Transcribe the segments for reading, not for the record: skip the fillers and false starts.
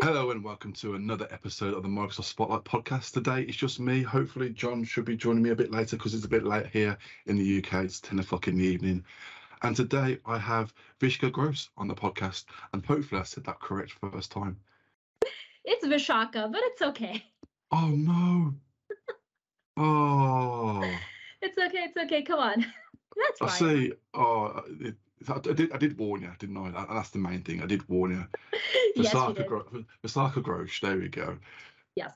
Hello and welcome to another episode of the Microsoft Spotlight podcast. Today it's just me. Hopefully John should be joining me a bit later because it's a bit late here in the UK. It's 10 o'clock in the evening. And today I have Vishakha Ghosh on the podcast, and hopefully I said that correct first time. It's Vishakha, but it's okay. Oh no. Oh. It's okay. Come on. That's fine. I see. Oh, I did warn you, didn't I? That's the main thing. I did warn you. Yes, you did. Vishakha Ghosh. There we go. Yes.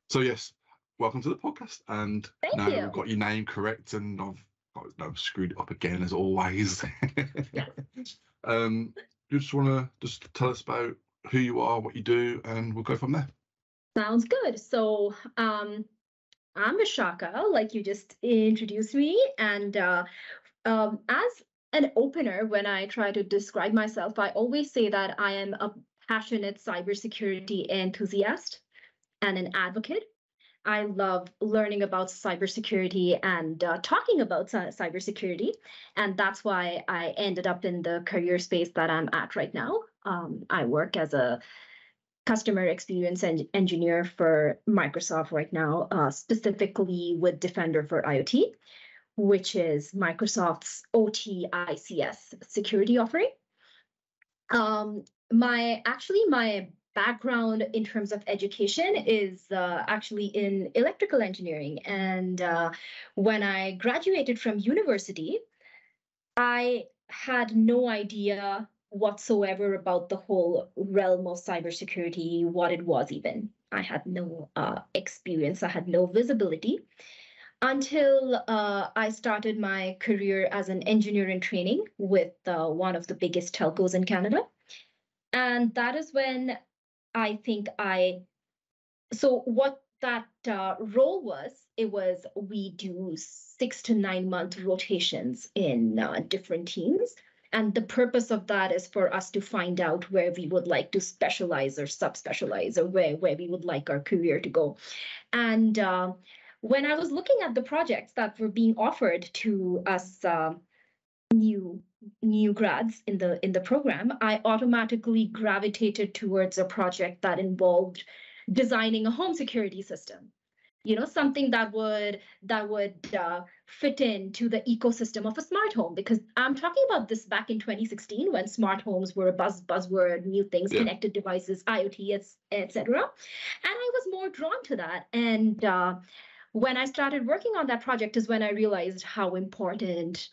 So yes, welcome to the podcast. And Thank now you. we've got your name correct, and I've screwed it up again as always. Yes. You just want to tell us about who you are, what you do, and we'll go from there. Sounds good. So, I'm Vishakha, like you just introduced me, and as an opener, when I try to describe myself, I always say that I am a passionate cybersecurity enthusiast and an advocate. I love learning about cybersecurity and talking about cybersecurity. And that's why I ended up in the career space that I'm at right now. I work as a customer experience engineer for Microsoft right now, specifically with Defender for IoT, which is Microsoft's OT ICS security offering. My background in terms of education is actually in electrical engineering. And when I graduated from university, I had no idea whatsoever about the whole realm of cybersecurity, what it was even. I had no experience, I had no visibility until I started my career as an engineer in training with one of the biggest telcos in Canada. And that is when I think so what that role was, it was we do 6 to 9 month rotations in different teams. And the purpose of that is for us to find out where we would like to specialize or subspecialize, or where we would like our career to go. And when I was looking at the projects that were being offered to us new grads in the program, I automatically gravitated towards a project that involved designing a home security system. Something that would fit into the ecosystem of a smart home, because I'm talking about this back in 2016 when smart homes were a buzzword, new things, connected devices, IoT, etc. And I was more drawn to that. And when I started working on that project is when I realized how important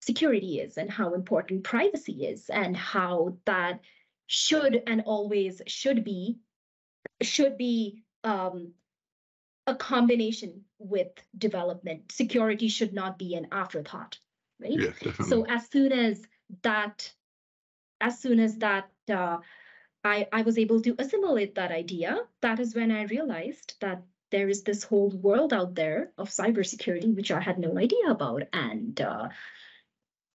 security is and how important privacy is, and how that should and always should be a combination with development. Security should not be an afterthought, right? Yeah, definitely. So as soon as that I was able to assimilate that idea, that is when I realized that there is this whole world out there of cybersecurity which I had no idea about. And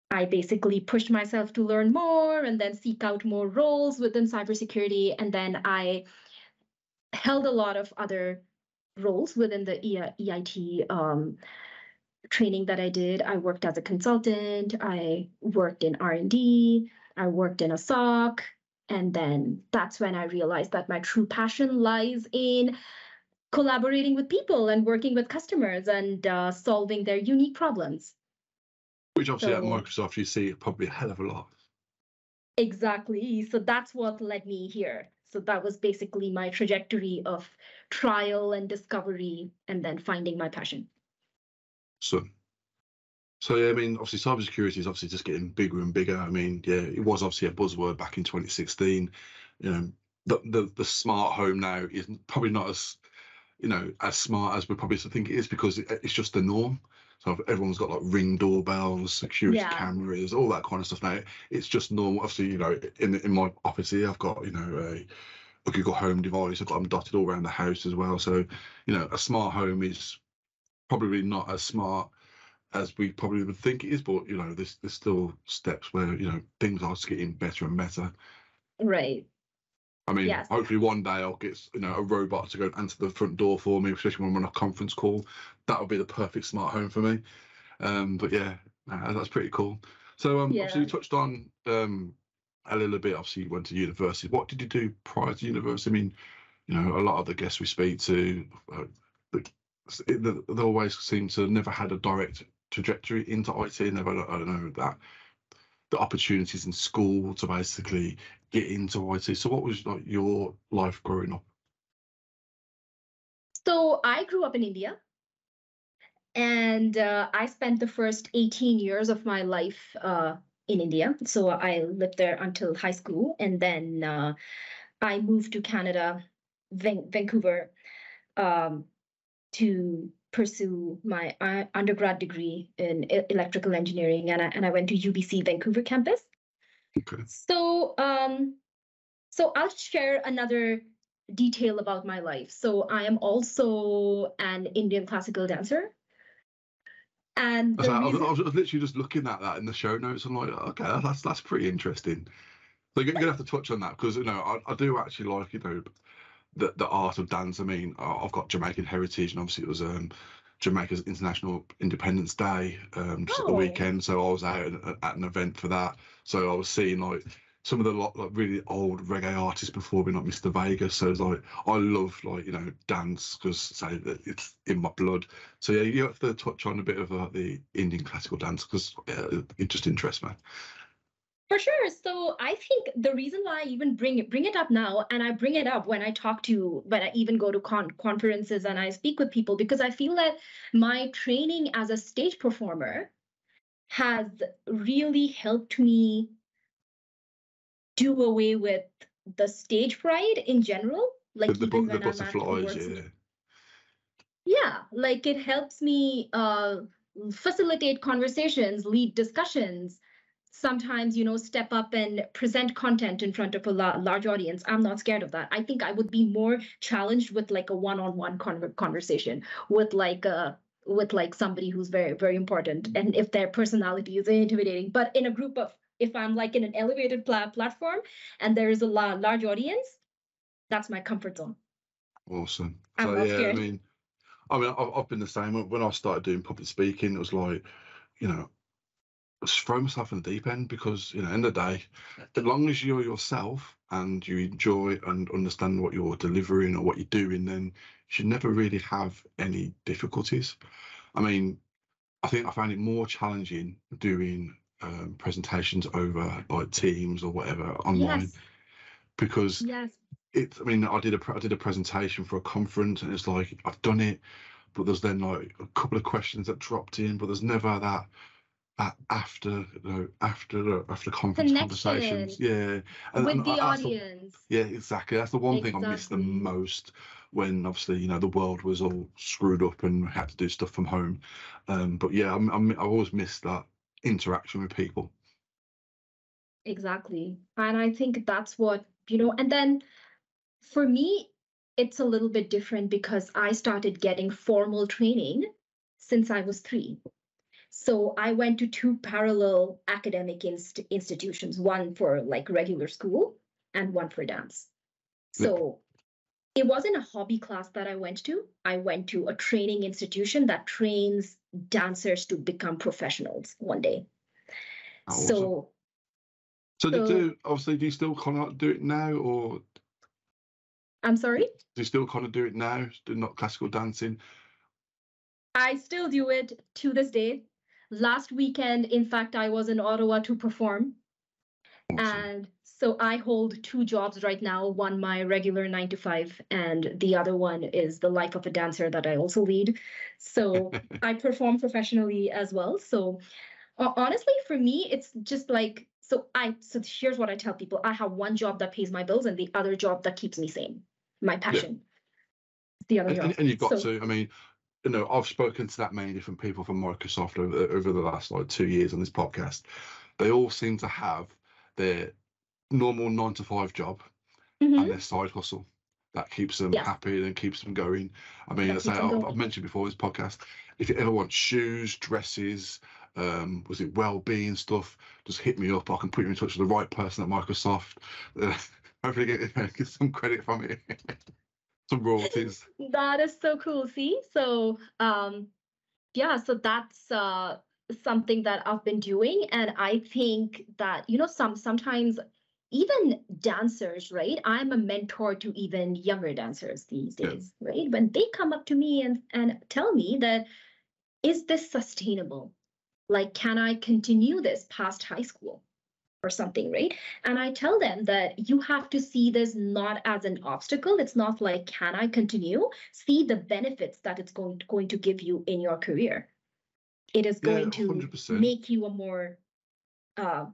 I basically pushed myself to learn more and then seek out more roles within cybersecurity. And then I held a lot of other roles within the EIT training that I did. I worked as a consultant, I worked in R&D, I worked in a SOC, and then that's when I realized that my true passion lies in collaborating with people and working with customers and solving their unique problems. Which obviously at Microsoft you see probably a hell of a lot. Exactly. So that's what led me here. So that was basically my trajectory of trial and discovery and then finding my passion. So yeah, I mean, obviously cybersecurity is obviously just getting bigger and bigger. I mean, yeah, it was obviously a buzzword back in 2016. The smart home now is probably not as smart as we probably think it is, because it's just the norm. So everyone's got like Ring doorbells, security cameras, all that kind of stuff now. It's just normal. Obviously, in my office here, I've got a Google Home device. I've got them dotted all around the house as well. So a smart home is probably not as smart as we probably would think it is, but there's still steps where things are just getting better and better. Right. I mean, hopefully one day I'll get a robot to go and answer the front door for me, especially when I'm on a conference call. That would be the perfect smart home for me. But yeah, that's pretty cool. So obviously you touched on a little bit. Obviously, you went to university. What did you do prior to university? I mean, a lot of the guests we speak to, they always seem to never had a direct trajectory into IT. Never, I don't know, that the opportunities in school to basically get into IT. So, what was like your life growing up? So I grew up in India, and I spent the first 18 years of my life in India. So I lived there until high school, and then I moved to Canada, Vancouver, um, to pursue my undergrad degree in electrical engineering, and I went to UBC Vancouver campus. Okay. So I'll share another detail about my life. So I am also an Indian classical dancer. And So the reason, I was literally just looking at that in the show notes. I'm like, okay, that's pretty interesting. So you're gonna have to touch on that because I do actually like the art of dance. I mean, I've got Jamaican heritage, and obviously it was Jamaica's International Independence Day just at the weekend. So I was out at an event for that. So I was seeing like some of the like really old reggae artists performing, like Mr. Vegas. So it's like I love dance because it's in my blood. So yeah, you have to touch on a bit of the Indian classical dance because it just interests me. for sure. So I think the reason why I even bring it up now, and I bring it up when I even go to conferences and I speak with people, because I feel that my training as a stage performer has really helped me do away with the stage fright in general. Like The even when I'm at butterflies, university. Yeah, like it helps me facilitate conversations, lead discussions, sometimes, step up and present content in front of a large audience. I'm not scared of that. I think I would be more challenged with like a one-on-one conversation with like somebody who's very, very important, and if their personality is intimidating. But in a group of, if I'm like in an elevated platform and there is a large audience, that's my comfort zone. Awesome. I'm not scared. I've been the same. When I started doing public speaking, it was like, just throw myself in the deep end because, end of the day, as long as you're yourself and you enjoy and understand what you're delivering or what you're doing, then you should never really have any difficulties. I mean, I think I found it more challenging doing presentations over like Teams or whatever online. Yes. Because yes. I mean, I did a presentation for a conference, and it's like I've done it, but there's then like a couple of questions that dropped in, but there's never that after conference conversations, with the audience. Yeah, exactly. That's the one thing I missed the most when obviously the world was all screwed up and we had to do stuff from home. But yeah, I always missed that interaction with people. Exactly, and I think that's what and then for me, it's a little bit different because I started getting formal training since I was 3. So I went to 2 parallel academic institutions, one for like regular school and one for dance. So it wasn't a hobby class that I went to. I went to a training institution that trains dancers to become professionals one day. Awesome. So do you still kind of do it now, or? I'm sorry? Do you still kind of do it now, not classical dancing? I still do it to this day. Last weekend, in fact, I was in Ottawa to perform. Awesome. And so I hold 2 jobs right now, one my regular 9 to 5, and the other one is the life of a dancer that I also lead. So I perform professionally as well. So honestly, for me, it's just like, so here's what I tell people. I have one job that pays my bills and the other job that keeps me sane. My passion. Yeah. The other job. And you've got to, I mean, I've spoken to that many different people from Microsoft over the last 2 years on this podcast. They all seem to have their normal 9 to 5 job and their side hustle that keeps them happy and keeps them going. I mean, I've mentioned before this podcast, if you ever want shoes, dresses, was it well-being stuff, just hit me up. I can put you in touch with the right person at Microsoft. Hopefully get some credit from it. Some royalties. That is so cool. See, so so that's something that I've been doing, and I think that sometimes even dancers, right? I'm a mentor to even younger dancers these Yeah. days, right? When they come up to me and tell me that, is this sustainable? Like, can I continue this past high school or something, right? And I tell them that you have to see this not as an obstacle. It's not like, can I continue? See the benefits that it's going to give you in your career. It is Yeah, going to 100%. make you a more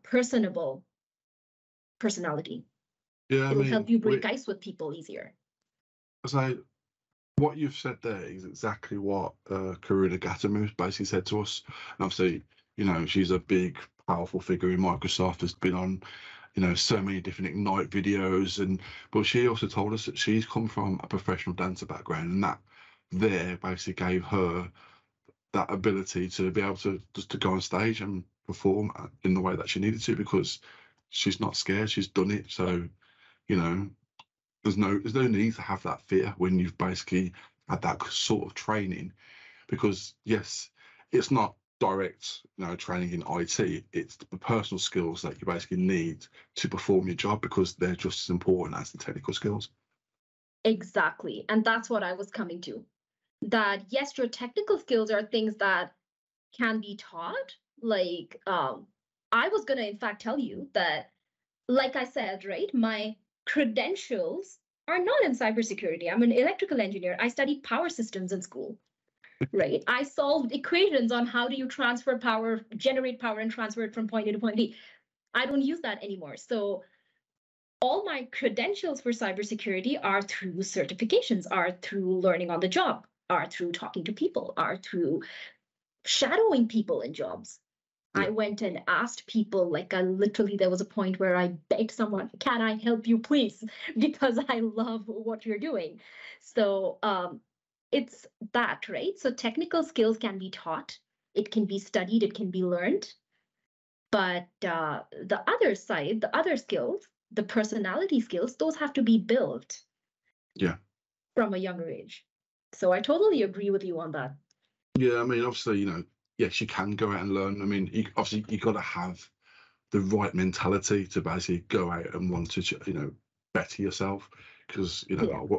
personable personality. Yeah, I It'll help mean, you break ice with people easier. so what you've said there is exactly what Karuna Gatamu basically said to us. And obviously, you know, she's a big, powerful figure in Microsoft, has been on, you know, so many different Ignite videos. But she also told us that she's come from a professional dancer background, and that there basically gave her that ability to be able to just to go on stage and perform in the way that she needed to, because she's not scared, she's done it. So, you know, there's no need to have that fear when you've basically had that sort of training, because yes, it's not direct, you know, training in IT. It's the personal skills that you basically need to perform your job, because they're just as important as the technical skills. Exactly. And that's what I was coming to. That yes, your technical skills are things that can be taught. Like, I was gonna in fact tell you that, like I said, right, my credentials are not in cybersecurity. I'm an electrical engineer. I studied power systems in school, right? I solved equations on how do you transfer power, generate power, and transfer it from point A to point B. I don't use that anymore. So all my credentials for cybersecurity are through certifications, are through learning on the job, are through talking to people, are through shadowing people in jobs. Yeah. I went and asked people, like, I literally, there was a point where I begged someone, can I help you, please? Because I love what you're doing. So it's that, right? So technical skills can be taught, it can be studied, it can be learned. But the other side, the other skills, the personality skills, those have to be built. Yeah. From a younger age. So I totally agree with you on that. Yeah, I mean, obviously, you know, yes, you can go out and learn. I mean, obviously, you got to have the right mentality to basically go out and want to, you know, better yourself. Because, you know, Yeah.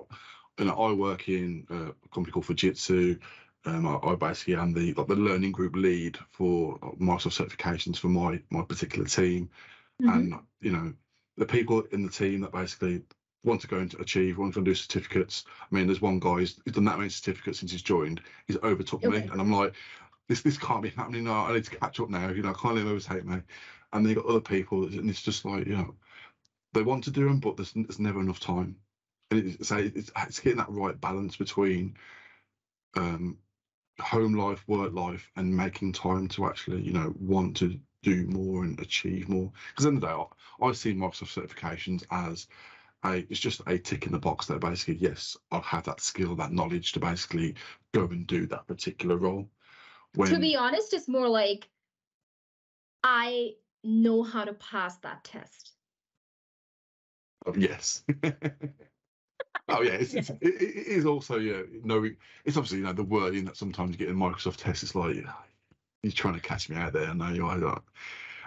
you know, I work in a company called Fujitsu. I basically am the learning group lead for Microsoft certifications for my particular team. Mm-hmm. And, you know, the people in the team that basically want to go and achieve, want to do certificates. I mean, there's one guy who's done that many certificates since he's joined. He's overtook me, and I'm like, this can't be happening. No, I need to catch up now. You know, I can't let him overtake me. And then you got other people, and it's just like, you know, they want to do them, but there's never enough time. And it's getting that right balance between home life, work life, and making time to actually, you know, want to do more and achieve more. Because at the end of the day, I see Microsoft certifications as it's just a tick in the box that basically, yes, I'll have that skill, that knowledge to basically go and do that particular role. To be honest, it's more like I know how to pass that test. Yes. Oh yeah, Yes. it is also, yeah, knowing it's obviously, you know, the wording that sometimes you get in Microsoft tests. It's like, yeah, you're trying to catch me out there. I know you are,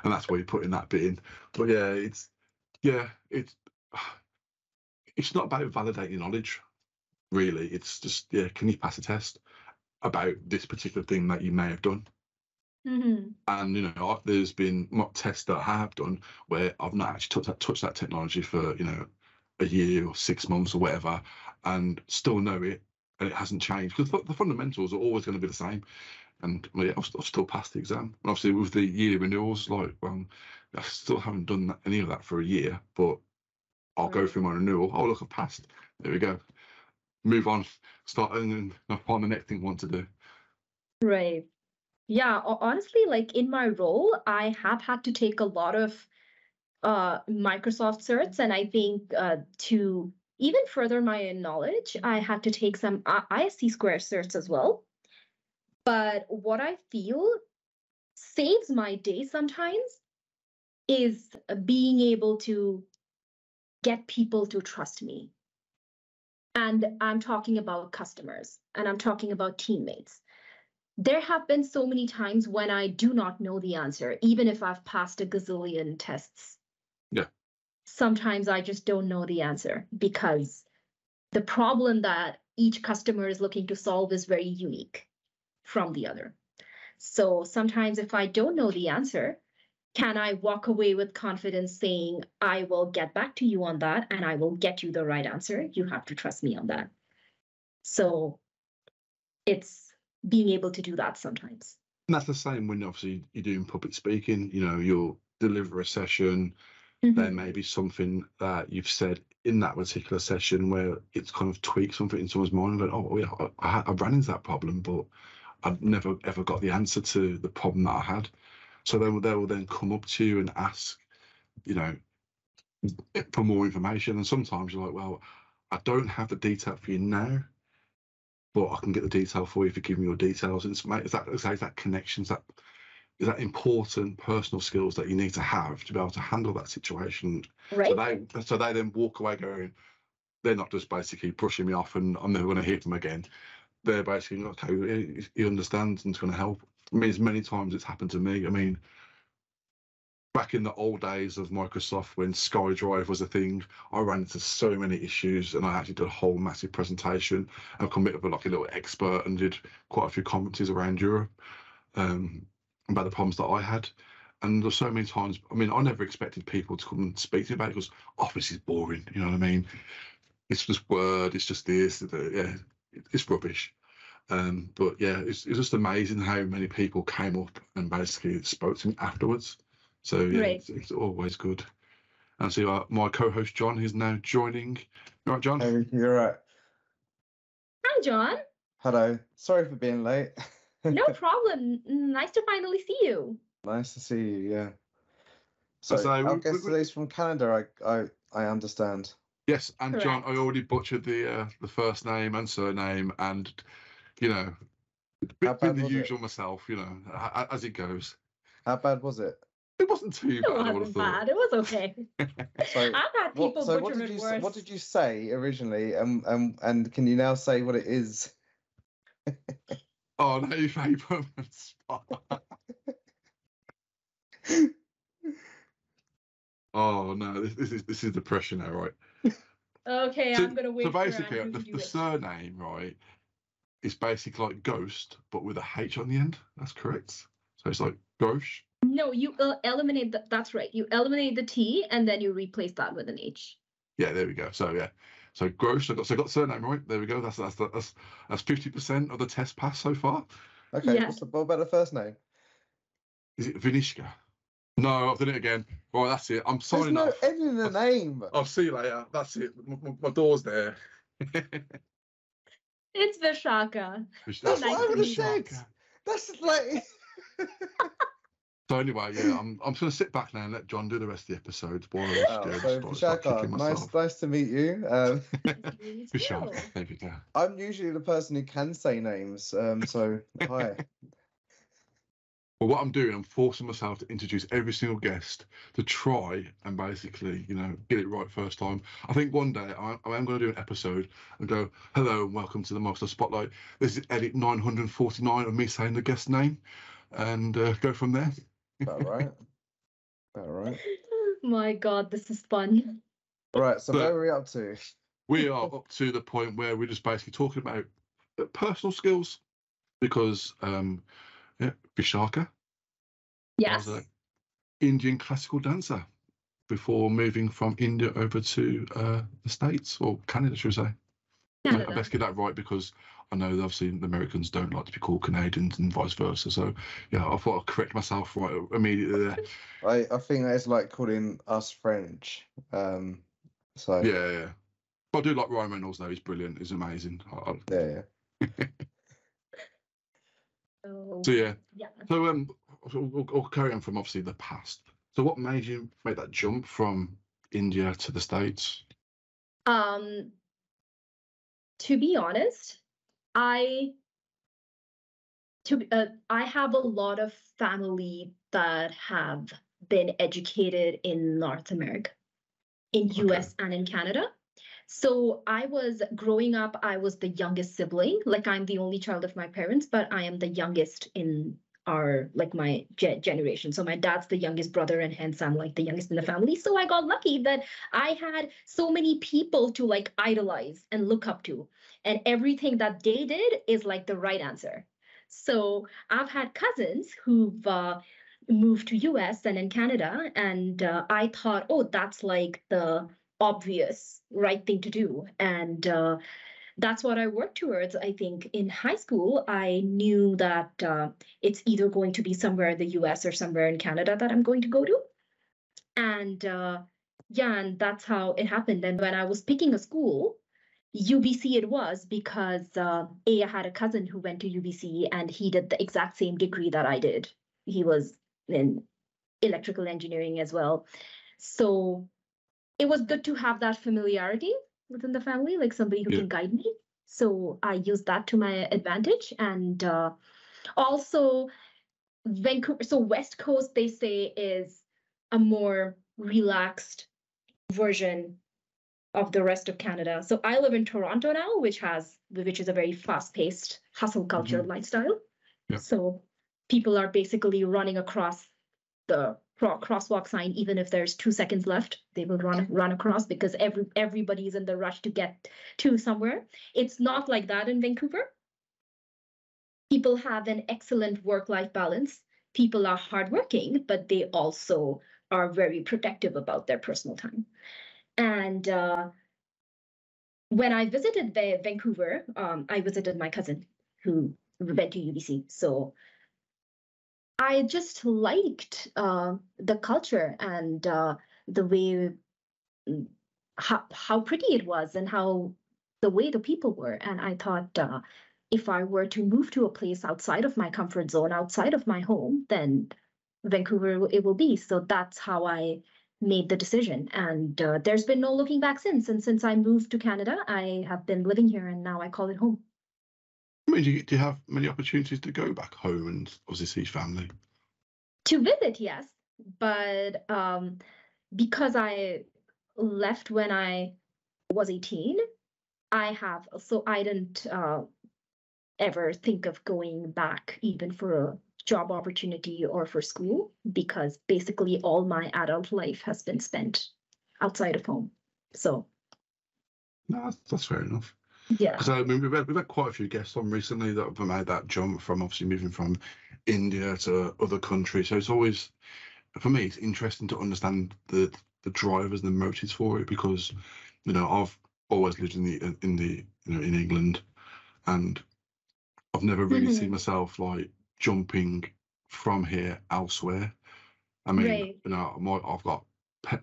and that's where you put in that bit in. But yeah, it's not about validating knowledge, really. It's just, yeah, can you pass a test about this particular thing that you may have done? Mm-hmm. And you know, there's been mock tests that I have done where I've not actually touched that technology for, you know, a year or 6 months or whatever, and still know it, and it hasn't changed, because the fundamentals are always going to be the same. And well, yeah, I've still passed the exam. And obviously, with the yearly renewals, like, I still haven't done any of that for a year, but I'll go through my renewal. Oh, look, I've passed. There we go. Move on. Start, and then I'll find the next thing I want to do. Right. Yeah, honestly, like in my role, I have had to take a lot of Microsoft certs, and I think to even further my knowledge, I had to take some ISC Square certs as well. But what I feel saves my day sometimes is being able to get people to trust me. And I'm talking about customers, and I'm talking about teammates. There have been so many times when I do not know the answer, even if I've passed a gazillion tests. Yeah. sometimes I just don't know the answer because the problem that each customer is looking to solve is very unique from the other. So sometimes if I don't know the answer, can I walk away with confidence saying, I will get back to you on that and I will get you the right answer? You have to trust me on that. So it's being able to do that sometimes. And that's the same when obviously you're doing public speaking, you know, you'll deliver a session, there may be something that you've said in that particular session where it's kind of tweaked something in someone's mind, like, oh yeah, I ran into that problem, but I've never ever got the answer to the problem that I had. So they will then come up to you and ask, you know, for more information. And sometimes you're like, well, I don't have the detail for you now, but I can get the detail for you if you give me your details. And it's that connection, is that important personal skills that you need to have to be able to handle that situation. Right. So they then walk away going, they're not just basically brushing me off and I'm never going to hear from them again. They're basically, okay, he understands and it's going to help. I mean, as many times it's happened to me. I mean, back in the old days of Microsoft when SkyDrive was a thing, I ran into so many issues and I actually did a whole massive presentation and come up with like a little expert and did quite a few conferences around Europe about the problems that I had. And there's so many times, I mean, I never expected people to come and speak to me about it because Office is boring, you know what I mean? It's just Word, it's just this, yeah, it's rubbish. But yeah, it's just amazing how many people came up and basically spoke to me afterwards. So yeah, Right. it's always good. And so my co-host John is now joining. You right, John? Hey, you're right. Hi, John. Hello. Sorry for being late. No problem. Nice to finally see you. Nice to see you. Yeah. So So our guest today's from Canada. I understand. Yes, and Correct. John, I already butchered the first name and surname, and you know, been the usual myself, you know, as it goes. How bad was it? It wasn't too bad. It wasn't bad. It was okay. So I've had people butcher it worse. What did you say originally? And can you now say what it is? Oh, no, you put me on the spot. Oh no, this is depression now, right? Okay, So, I'm gonna wait. So for basically, Andrew to do the it. surname, right, is basically like ghost, but with a H on the end. That's correct. So it's like Ghosh. No, you eliminate the. That's right. You eliminate the T and then you replace that with an H. Yeah, there we go. So yeah, so Ghosh. I got surname right. There we go. That's 50% of the test pass so far. Okay. Yeah. What about the first name? Is it Vinishka? No, I've done it again. Right, that's it. I'm signing There's off. no N in the name. I'll see you later. That's it. My door's there. It's Vishakha. That's what I would have said. That's like. So anyway, yeah, I'm just gonna sit back now and let John do the rest of the episode. While So Vishakha, nice to meet you. Vishakha, there we go. I'm usually the person who can say names. So hi. Well, what I'm doing, I'm forcing myself to introduce every single guest to try and basically, you know, get it right first time. I think one day I am going to do an episode and go, hello and welcome to the Microsoft Spotlight. This is edit 949 of me saying the guest name and go from there. All right. All right. My God, this is fun. All right. So where are we up to? We are up to the point where we're just basically talking about personal skills because, yeah, Vishakha. Yes. Was an Indian classical dancer before moving from India over to the States, or Canada, should I say. Canada. I best get that right because I know that obviously the Americans don't like to be called Canadians and vice versa. So, yeah, I thought I'd correct myself right immediately there. I think that's like calling us French. So Yeah. But I do like Ryan Reynolds though. He's brilliant. He's amazing. Yeah. So yeah. So we'll carry on from obviously the past. So what made you make that jump from India to the States? To be honest, I have a lot of family that have been educated in North America, in US and in Canada. So I was growing up, I was the youngest sibling. Like I'm the only child of my parents, but I am the youngest in are like my generation. So my dad's the youngest brother, and hence I'm like the youngest in the family. So I got lucky that I had so many people to like idolize and look up to, and everything that they did is like the right answer. So I've had cousins who've moved to US and in Canada, and I thought, oh, that's like the obvious right thing to do, and that's what I worked towards. I think in high school, I knew that it's either going to be somewhere in the US or somewhere in Canada that I'm going to go to. And yeah, and that's how it happened. And when I was picking a school, UBC it was because I had a cousin who went to UBC and he did the exact same degree that I did. He was in electrical engineering as well. So it was good to have that familiarity within the family, like somebody who can guide me. So I used that to my advantage. And also Vancouver, so West Coast, they say, is a more relaxed version of the rest of Canada. So I live in Toronto now, which is a very fast-paced hustle culture lifestyle. Yeah. So people are basically running across the crosswalk sign, even if there's 2 seconds left, they will run across because everybody's in the rush to get to somewhere. It's not like that in Vancouver. People have an excellent work-life balance. People are hardworking, but they also are very protective about their personal time. And when I visited Vancouver, I visited my cousin who went to UBC. So I just liked the culture and the way how pretty it was and how the way the people were. And I thought if I were to move to a place outside of my comfort zone, outside of my home, then Vancouver it will be. So that's how I made the decision. And there's been no looking back since. And since I moved to Canada, I have been living here and now I call it home. I mean, do you have many opportunities to go back home and obviously see family? To visit, yes. But because I left when I was 18, I didn't ever think of going back even for a job opportunity or for school, because basically all my adult life has been spent outside of home. So No, that's fair enough. yeah. Because I mean, we've had quite a few guests on recently that have made that jump from obviously moving from India to other countries. So it's always, for me, it's interesting to understand the drivers and the motives for it, because I've always lived in England, and I've never really seen myself like jumping from here elsewhere. I mean, Right. I've got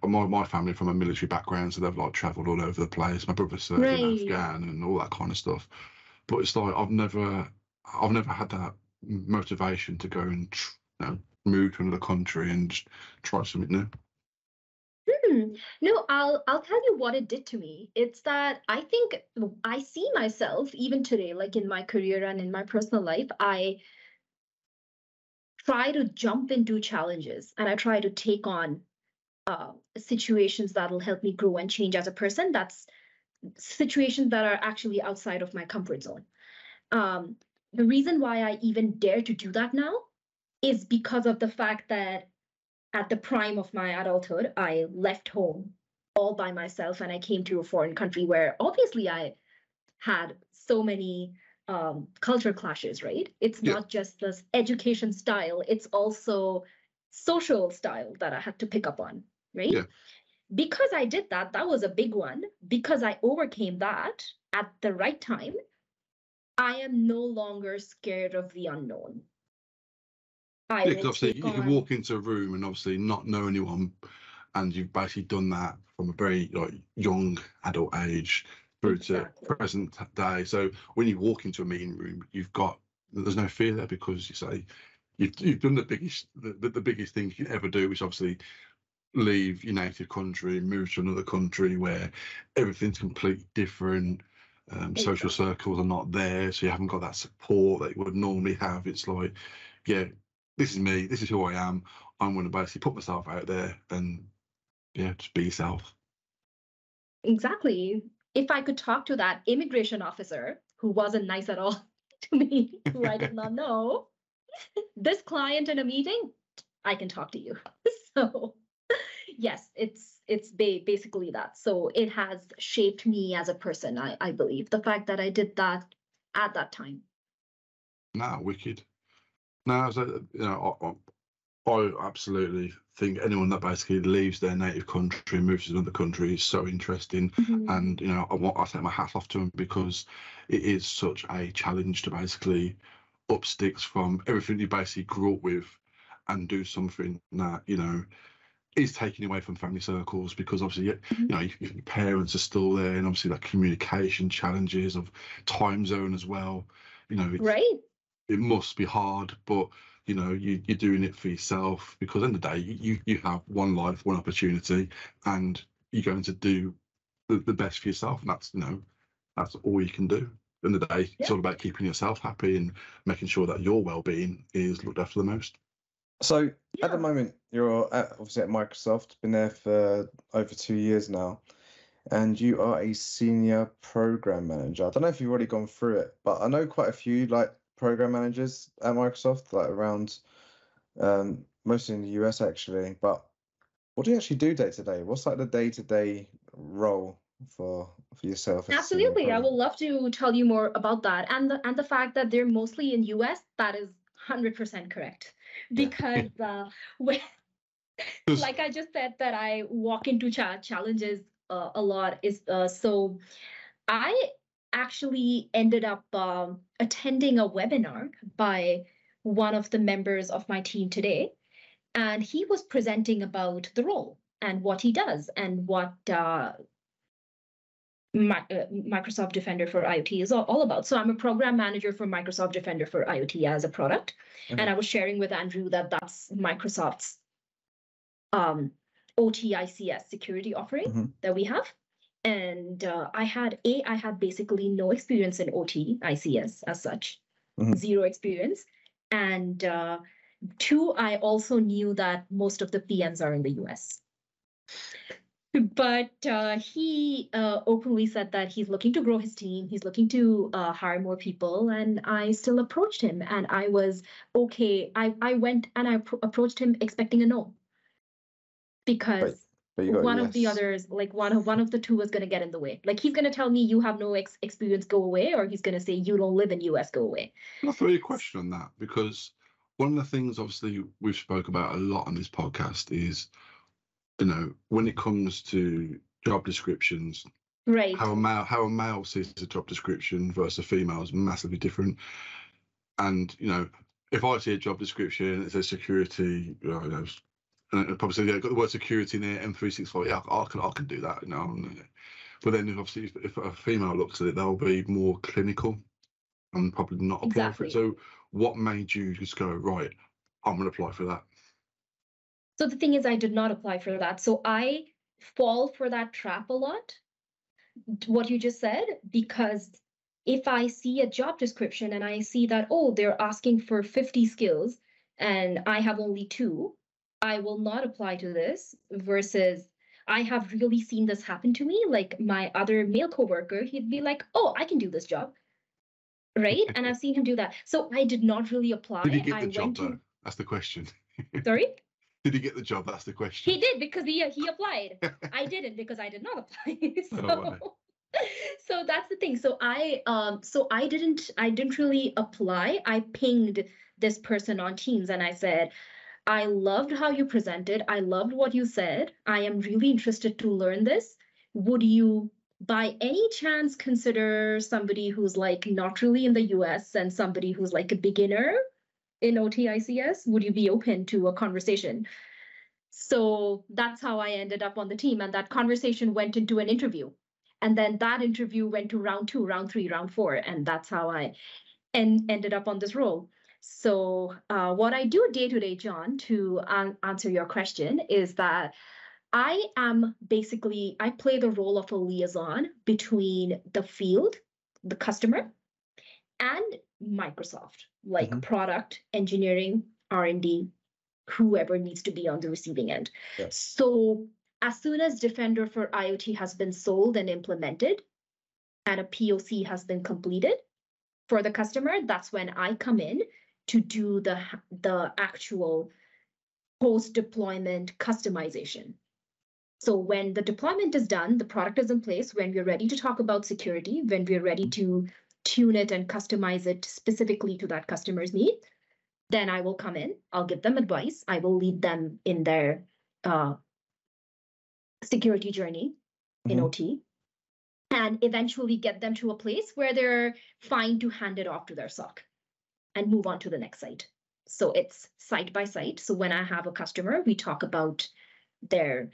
my family from a military background, so they've like travelled all over the place. My brother served in Right. Afghan and all that kind of stuff. But it's like I've never had that motivation to go and move to another country and just try something new. No, I'll tell you what it did to me. It's that I think I see myself even today, like in my career and in my personal life, I try to jump into challenges and I try to take on situations that'll help me grow and change as a person. That's situations that are actually outside of my comfort zone. The reason why I even dare to do that now is because of the fact that at the prime of my adulthood, I left home all by myself and I came to a foreign country where obviously I had so many culture clashes, right? It's not just this education style, it's also social style that I had to pick up on, right? Yeah. Because I did that, that was a big one. Because I overcame that at the right time, I am no longer scared of the unknown. Yeah, because obviously you can walk into a room and obviously not know anyone, and you've basically done that from a very young adult age through to present day. So when you walk into a meeting room, there's no fear there, because you say you've done the biggest thing you can ever do, which obviously leave your native country, move to another country where everything's completely different. Social circles are not there, so you haven't got that support that you would normally have. It's like, yeah, this is me, this is who I am. I'm going to basically put myself out there and just be yourself. Exactly. If I could talk to that immigration officer who wasn't nice at all to me, who I did not know, this client in a meeting, I can talk to you. So yes, it's basically that. So it has shaped me as a person, I believe. The fact that I did that at that time. Nah, wicked. No, so, I absolutely think anyone that basically leaves their native country and moves to another country is so interesting. And I take my hat off to them because it is such a challenge to basically up sticks from everything you basically grew up with and do something that is taken away from family circles, because obviously your parents are still there, and obviously that communication challenges of time zone as well. Right. It must be hard, but you're doing it for yourself, because at the end of the day you have one life, one opportunity, and you're going to do the best for yourself, and that's all you can do. At the end of the day, it's all about keeping yourself happy and making sure that your well-being is looked after the most. So at the moment, you're obviously at Microsoft, been there for over 2 years now, and you are a senior program manager. I don't know if you've already gone through it, but I know quite a few program managers at Microsoft, around, mostly in the US actually. But what do you actually do day to day? What's the day-to-day role for yourself as a senior Absolutely. I program? would love to tell you more about that. And the fact that they're mostly in US, that is 100% correct. Because when, like I just said, that I walk into challenges a lot, is so I actually ended up attending a webinar by one of the members of my team today, and he was presenting about the role and what he does and what Microsoft Defender for IoT is all about. So I'm a program manager for Microsoft Defender for IoT as a product. And I was sharing with Andrew that that's Microsoft's OT-ICS security offering that we have. And I had basically no experience in OT-ICS as such, zero experience. And two, I also knew that most of the PMs are in the US. But he openly said that he's looking to grow his team. He's looking to hire more people. And I still approached him, and I was okay. I went and I approached him expecting a no, because but you got one a of the yes. others, one of the two was going to get in the way. Like, he's going to tell me you have no experience, go away, or he's going to say you don't live in US, go away. I'll throw you a question on that, because one of the things obviously we've spoke about a lot on this podcast is, when it comes to job descriptions, right? How a male sees a job description versus a female is massively different. And if I see a job description, it says security, and it probably say, got the word security in there, M365. Yeah, I can do that. But then obviously if a female looks at it, they'll be more clinical and probably not apply for it. So what made you just go, right, I'm going to apply for that? So the thing is, I did not apply for that. So I fall for that trap a lot, what you just said, because if I see a job description and I see that, oh, they're asking for 50 skills and I have only 2, I will not apply to this. Versus, I have really seen this happen to me. Like, my other male coworker, he'd be like, oh, I can do this job. Right? And I've seen him do that. So I did not really apply. Did he get the job though? That's the question. Sorry? Did he get the job? That's the question. He did, because he applied. I didn't, because I did not apply. So that's the thing. So I didn't really apply. I pinged this person on Teams and I said, I loved how you presented. I loved what you said. I am really interested to learn this. Would you by any chance consider somebody who's not really in the US and somebody who's a beginner in OT-ICS? Would you be open to a conversation? So that's how I ended up on the team. And that conversation went into an interview. And then that interview went to round 2, round 3, round 4. And that's how I ended up on this role. So what I do day to day, John, to answer your question, is that I play the role of a liaison between the field, the customer, and Microsoft, product, engineering, R&D, whoever needs to be on the receiving end. Yeah. So as soon as Defender for IoT has been sold and implemented and a POC has been completed for the customer, that's when I come in to do the actual post-deployment customization. So when the deployment is done, the product is in place, when we're ready to talk about security, when we're ready to tune it and customize it specifically to that customer's need, then I will come in, I'll give them advice, I will lead them in their security journey in OT, and eventually get them to a place where they're fine to hand it off to their SOC and move on to the next site. So it's site by site. So when I have a customer, we talk about their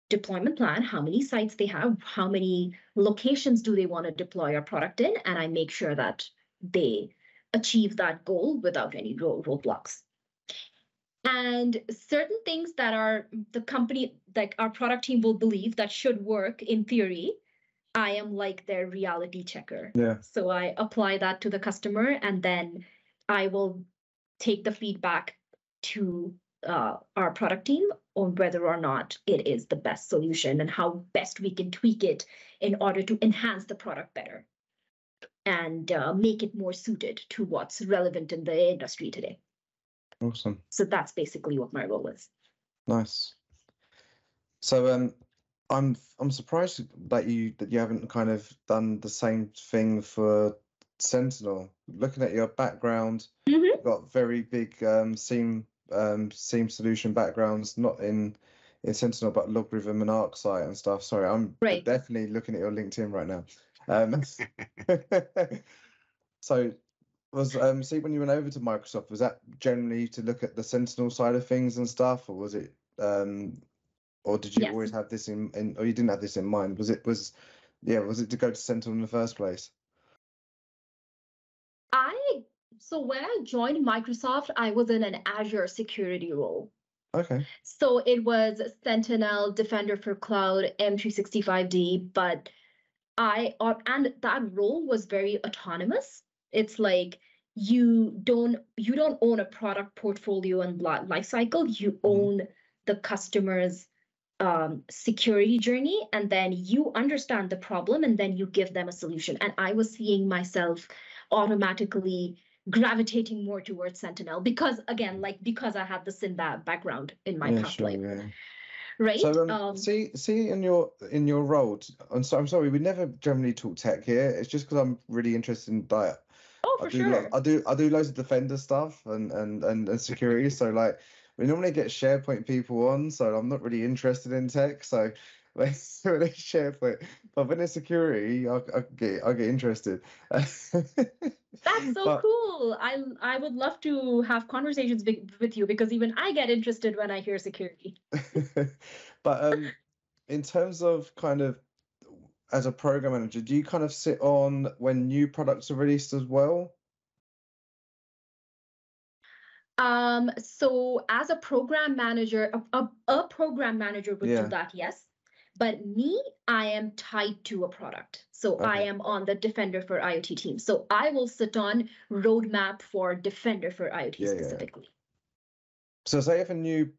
deployment plan, how many sites they have, how many locations do they want to deploy our product in, and I make sure that they achieve that goal without any roadblocks. And certain things that are the company, like our product team will believe that should work in theory, I am like their reality checker. Yeah. So I apply that to the customer, and then I will take the feedback to our product team on whether or not it is the best solution and how best we can tweak it in order to enhance the product better and make it more suited to what's relevant in the industry today. Awesome. So that's basically what my role is. Nice. So I'm surprised that you haven't kind of done the same thing for Sentinel. Looking at your background, you've got very big SIEM solution backgrounds, not in Sentinel, but Logarithm and ArcSight and stuff. Sorry, I'm definitely looking at your LinkedIn right now. So see, when you went over to Microsoft, was that generally to look at the Sentinel side of things and stuff, or was it or did you always have this in or you didn't have this in mind? Was it to go to Sentinel in the first place? So when I joined Microsoft, I was in an Azure security role. Okay. So it was Sentinel, Defender for Cloud, M365D, but and that role was very autonomous. It's like you don't own a product portfolio and life cycle. You own the customer's security journey, and then you understand the problem, and then you give them a solution. And I was seeing myself automatically gravitating more towards Sentinel because I had the SIEM background in my past life. Yeah. Right. So see in your role, I'm sorry, we never generally talk tech here. It's just because I'm really interested in diet. For sure. I do loads of Defender stuff and security. So like we normally get SharePoint people on, so I'm not really interested in tech. So when it's SharePoint, but when it's security, I get interested. That's so cool. I would love to have conversations with you because even I get interested when I hear security. But in terms of kind of as a program manager, do you kind of sit on when new products are released as well? So as a program manager, a program manager would do that, yes. But me, I am tied to a product. So I am on the Defender for IoT team. So I will sit on roadmap for Defender for IoT specifically. Yeah. So say if a new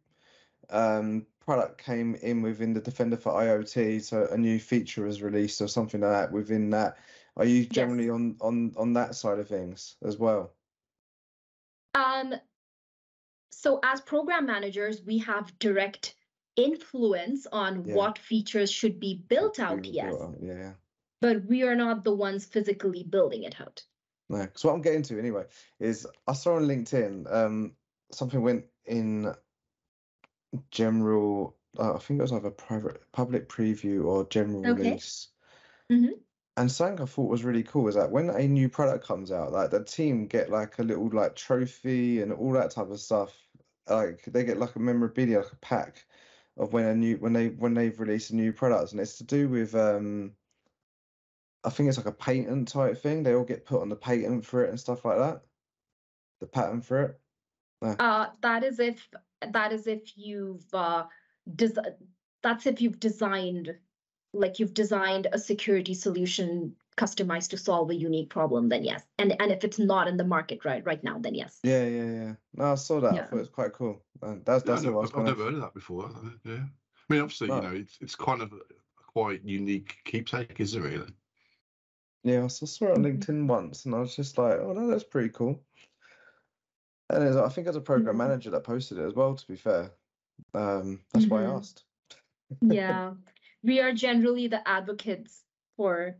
product came in within the Defender for IoT, so a new feature is released or something like that within that, are you generally on that side of things as well? So as program managers, we have direct influence on what features should be built out, yes. Yeah. But we are not the ones physically building it out. No, because what I'm getting to anyway is I saw on LinkedIn something went in general. I think it was either public preview or general release. And something I thought was really cool is that when a new product comes out, like the team get like a little like trophy and all that type of stuff. Like they get like a memorabilia, like a pack of when they've released a new product, and it's to do with I think it's like a patent type thing. They all get put on the patent for it and stuff like that. The patent for it. That is if you've designed a security solution customized to solve a unique problem, then yes. And if it's not in the market right now, then yes. Yeah. No, I saw that. I thought it was quite cool. That's what I was I've never heard of that before. Yeah. I mean, obviously, it's kind of a quite unique keepsake, isn't it, really? Yeah, I saw it on LinkedIn once, and I was just like, oh no, that's pretty cool. And I think there's a program Mhm. manager that posted it as well, to be fair. That's why I Mhm. asked. Yeah, we are generally the advocates for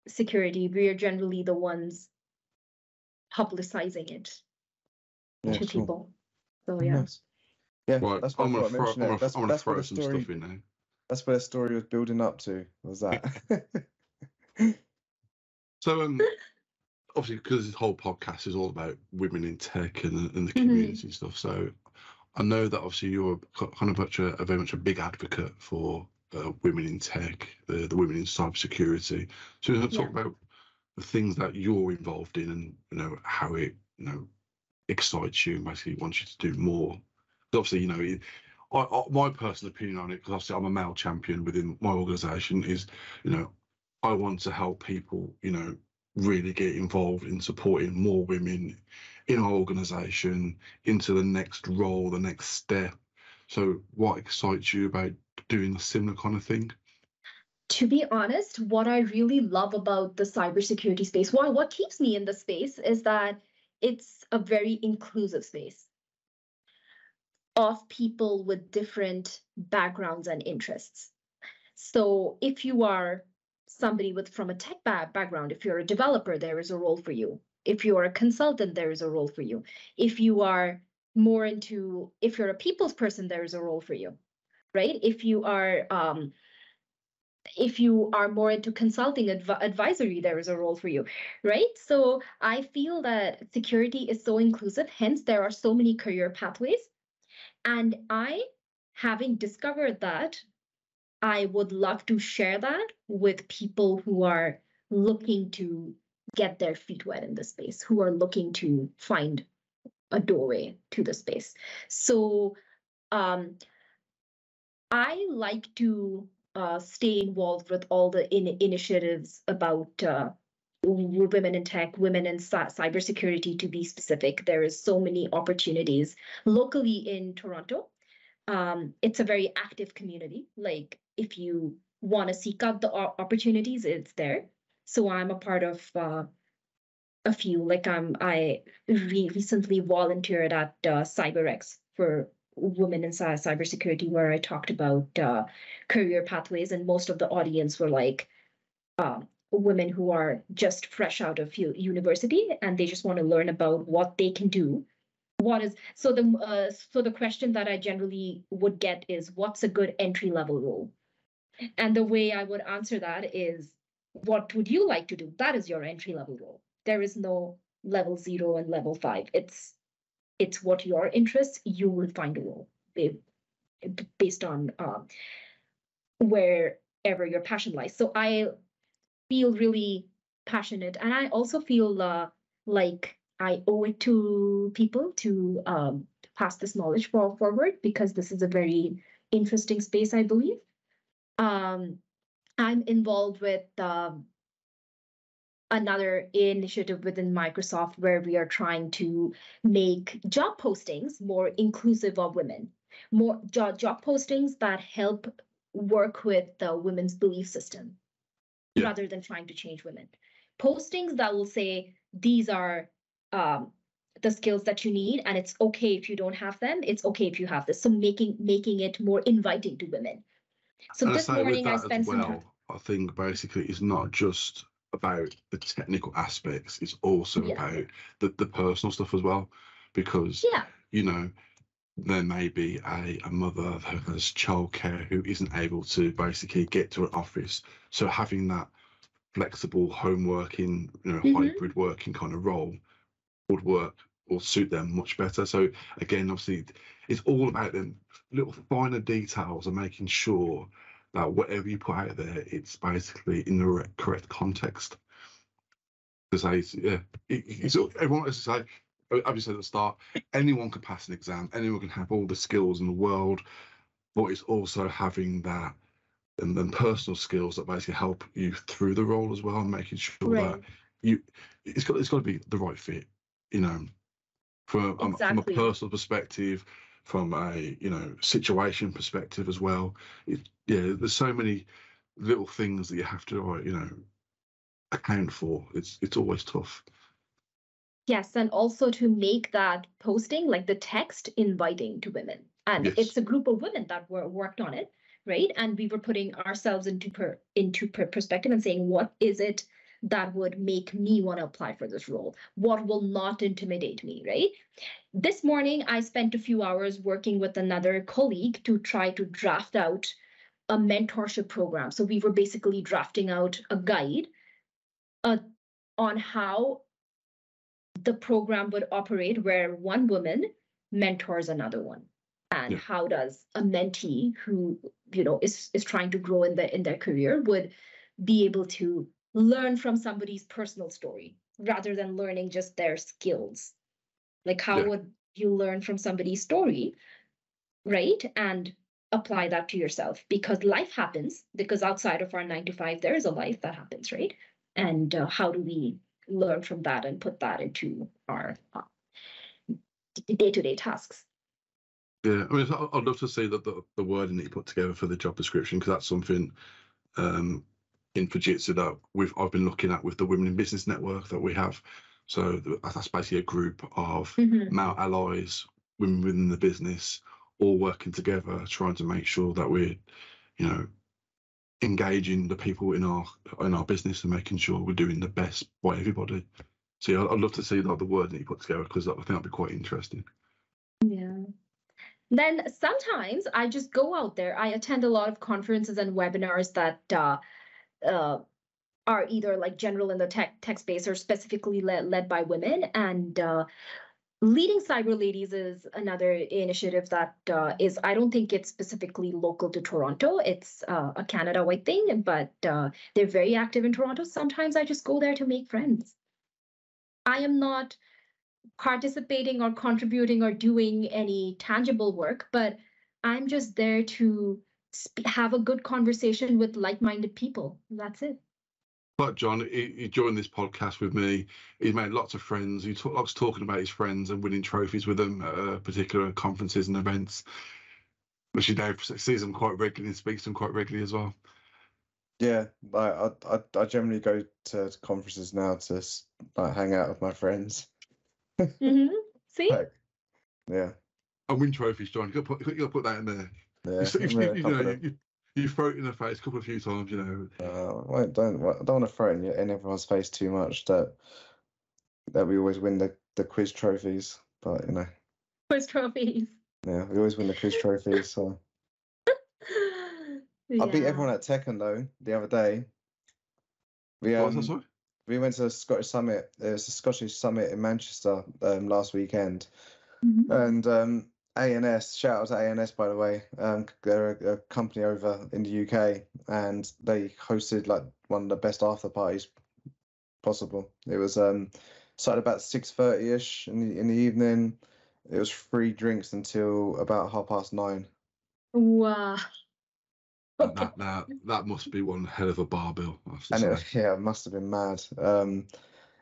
security. We are generally the ones publicizing it Yeah, to cool. people. So yeah. Nice. Yeah, Right, that's why I thought I'd mention it. I'm gonna That's where throw the some story stuff in now. that's where the story was building up to, was that. So obviously because this whole podcast is all about women in tech and the Mhm. community and stuff. So I know that obviously you're kind of a very much a big advocate for women in tech, the women in cybersecurity. So you want to talk Yeah. about the things that you're involved in, and how it excites you and basically wants you to do more. But obviously, my personal opinion on it, because obviously I'm a male champion within my organisation, is I want to help people really get involved in supporting more women in our organisation into the next role, the next step. So what excites you about doing a similar kind of thing? To be honest, what I really love about the cybersecurity space, what keeps me in the space, is that it's a very inclusive space of people with different backgrounds and interests. So if you are somebody from a tech background, if you're a developer, there is a role for you. If you're a consultant, there is a role for you. If you are if you're a people's person, there is a role for you, right? If you are more into consulting advisory, there is a role for you, right? So I feel that security is so inclusive, hence there are so many career pathways. And having discovered that, I would love to share that with people who are looking to get their feet wet in the space, who are looking to find a doorway to the space. So um, I like to stay involved with all the initiatives about women in tech, women in cybersecurity, to be specific. There is so many opportunities locally in Toronto. It's a very active community. Like if you want to seek out the opportunities, it's there. So I'm a part of a few. Like I recently volunteered at CyberX for women in cybersecurity, where I talked about career pathways, and most of the audience were like women who are just fresh out of university, and they just want to learn about what they can do. What is so the question that I generally would get is, what's a good entry level role? And the way I would answer that is, what would you like to do? That is your entry level role. There is no level 0 and level 5. It's what your interests, you will find a role based on wherever your passion lies. So I feel really passionate, and I also feel like I owe it to people to pass this knowledge forward, because this is a very interesting space, I believe. Um, I'm involved with another initiative within Microsoft, where we are trying to make job postings more inclusive of women, more job postings that help work with the women's belief system, Yeah. rather than trying to change women. Postings that will say, these are the skills that you need, and it's okay if you don't have them. It's okay if you have this. So making it more inviting to women. So And I this say with morning I that as spent some time. well, I think basically it's not just about the technical aspects, it's also Yeah. about the personal stuff as well. Because, Yeah. there may be a mother who has childcare who isn't able to basically get to an office. So having that flexible home working, hybrid working kind of role would work or suit them much better. So again, obviously, it's all about them little finer details and making sure that whatever you put out there, it's basically in the correct context. Because everyone, as I say, obviously at the start, anyone can pass an exam, anyone can have all the skills in the world, but it's also having that and then personal skills that basically help you through the role as well, and making sure that it's got to be the right fit, from a Exactly. personal perspective, from a situation perspective as well. There's so many little things that you have to account for. It's always tough. Yes, and also to make that posting, like the text, inviting to women. And Yes. it's a group of women that were worked on it, right? And we were putting ourselves into perspective and saying, what is it that would make me want to apply for this role? What will not intimidate me, right? This morning, I spent a few hours working with another colleague to try to draft out a mentorship program. So we were basically drafting out a guide on how the program would operate, where one woman mentors another one, and Yeah. how does a mentee who is trying to grow in their career would be able to learn from somebody's personal story rather than learning just their skills. Like, how Yeah. would you learn from somebody's story, right, and apply that to yourself? Because life happens, because outside of our 9 to 5 there is a life that happens, right? And how do we learn from that and put that into our day-to-day tasks? Yeah, I mean, I'd love to see that the wording that you put together for the job description, because that's something in Fujitsu that I've been looking at with the Women in Business Network that we have. So that's basically a group of male allies, women within the business, all working together, trying to make sure that we're, engaging the people in our business and making sure we're doing the best by everybody. So yeah, I'd love to see like the wording that you put together, because I think that'd be quite interesting. Yeah. Then sometimes I just go out there. I attend a lot of conferences and webinars that are either like general in the tech space or specifically led by women. And Leading Cyber Ladies is another initiative that is, I don't think it's specifically local to Toronto. It's a Canada-wide thing, but they're very active in Toronto. Sometimes I just go there to make friends. I am not participating or contributing or doing any tangible work, but I'm just there to have a good conversation with like-minded people. That's it. But John, he joined this podcast with me. He made lots of friends. He likes talking about his friends and winning trophies with them at particular conferences and events, which he now sees them quite regularly and speaks to them quite regularly as well. Yeah, I generally go to conferences now to like hang out with my friends. See? Like, yeah. And win trophies, John. You got to put that in there. Yeah, You throw it in their face a few times, I don't want to throw it in everyone's face too much that we always win the quiz trophies, but Quiz trophies. Yeah, we always win the quiz trophies. So I beat everyone at Tekken though the other day. We went to a Scottish Summit. There's a Scottish Summit in Manchester last weekend, and ANS, shout out to ANS by the way. They're a company over in the UK, and they hosted like one of the best after parties possible. It was started about 6:30ish in the evening. It was free drinks until about 9:30. Wow. That must be one hell of a bar bill, I have to say. It must have been mad.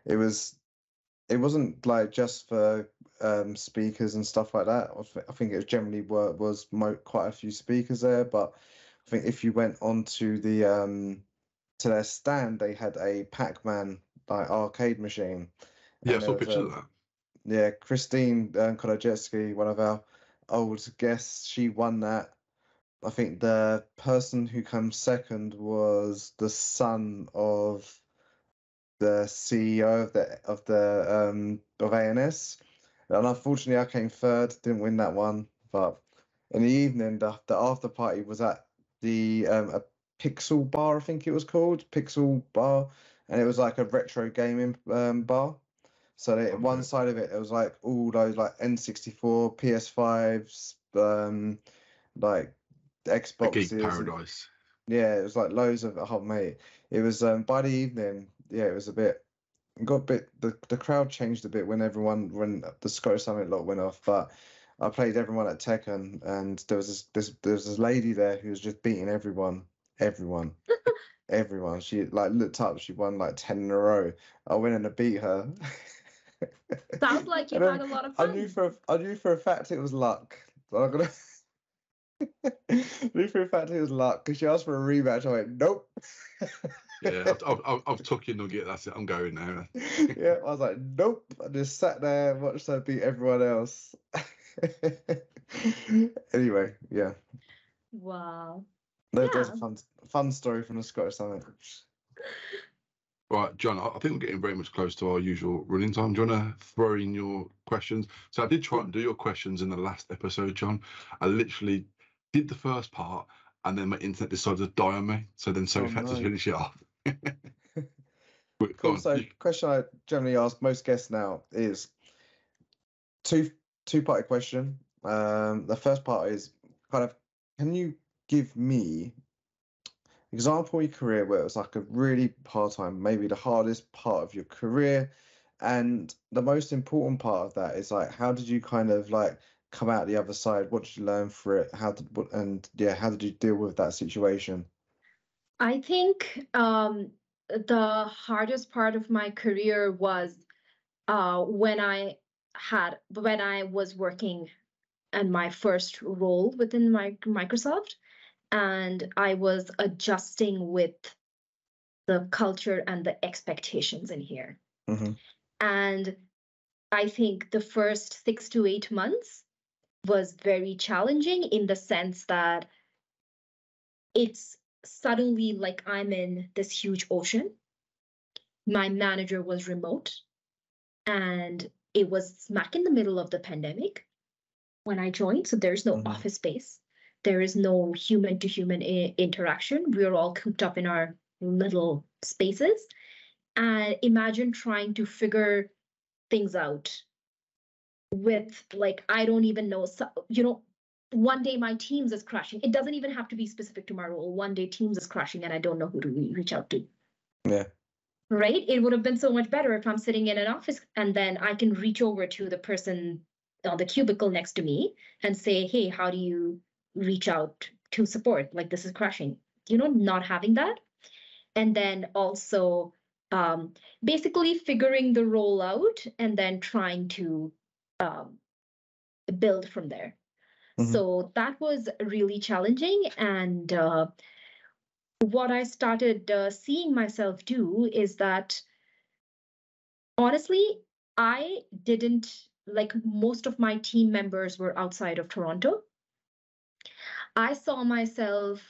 It wasn't like just for speakers and stuff like that. I think it generally was quite a few speakers there, but I think if you went onto the to their stand, they had a Pac-Man like arcade machine. Yeah, I saw pictures of that. Yeah, Christine Kolajewski, one of our old guests, she won that. I think the person who comes second was the son of the CEO of ANS, and unfortunately I came third, didn't win that one. But in the evening, the after party was at the a Pixel Bar, I think it was called Pixel Bar, and it was like a retro gaming bar. So one side of it was like all those like N64, PS5s, like Xboxes. Geek paradise. Yeah, it was like loads of mate. It was by the evening. Yeah, it was the crowd changed a bit when the Scottish Summit lot went off. But I played everyone at Tekken, and there was this lady there who was just beating everyone. She like looked up. She won like 10 in a row. I went in to beat her. Sounds like you had a lot of fun. I knew for a fact it was luck. So I'm gonna. I knew for a fact it was luck because she asked for a rematch. I went nope. Yeah, I've took your nugget. That's it. I'm going now. Yeah, I was like, nope. I just sat there, watched her beat everyone else. Anyway, yeah, Wow. there's a Yeah. fun story from the Scottish Summit. Right, John, I think we're getting very much close to our usual running time. Do you want to throw in your questions? So I did try and do your questions in the last episode, John. I literally did the first part, and then my internet decided to die on me. So then Sophie had to finish it off. Go Cool. on. So, question I generally ask most guests now is two-part question. The first part is kind of, can you give me example of your career where it was like a really hard time, maybe the hardest part of your career, and the most important part of that is like, how did you kind of like come out the other side? What did you learn for it? How did you deal with that situation? I think the hardest part of my career was when I was working in my first role within Microsoft, and I was adjusting with the culture and the expectations in here. Mm-hmm. And I think the first 6 to 8 months was very challenging in the sense that it's suddenly like I'm in this huge ocean. My manager was remote, and it was smack in the middle of the pandemic when I joined. So there's no office space. There is no human to human interaction. We're all cooped up in our little spaces. And imagine trying to figure things out with, like, I don't even know, one day my Teams is crashing. It doesn't even have to be specific to my role. One day Teams is crashing and I don't know who to reach out to. Yeah. Right? It would have been so much better if I'm sitting in an office and then I can reach over to the person on the cubicle next to me and say, hey, how do you reach out to support? Like, this is crashing. Not having that. And then also basically figuring the role out and then trying to build from there. So that was really challenging. And what I started seeing myself do is that, honestly, I didn't, like, most of my team members were outside of Toronto. I saw myself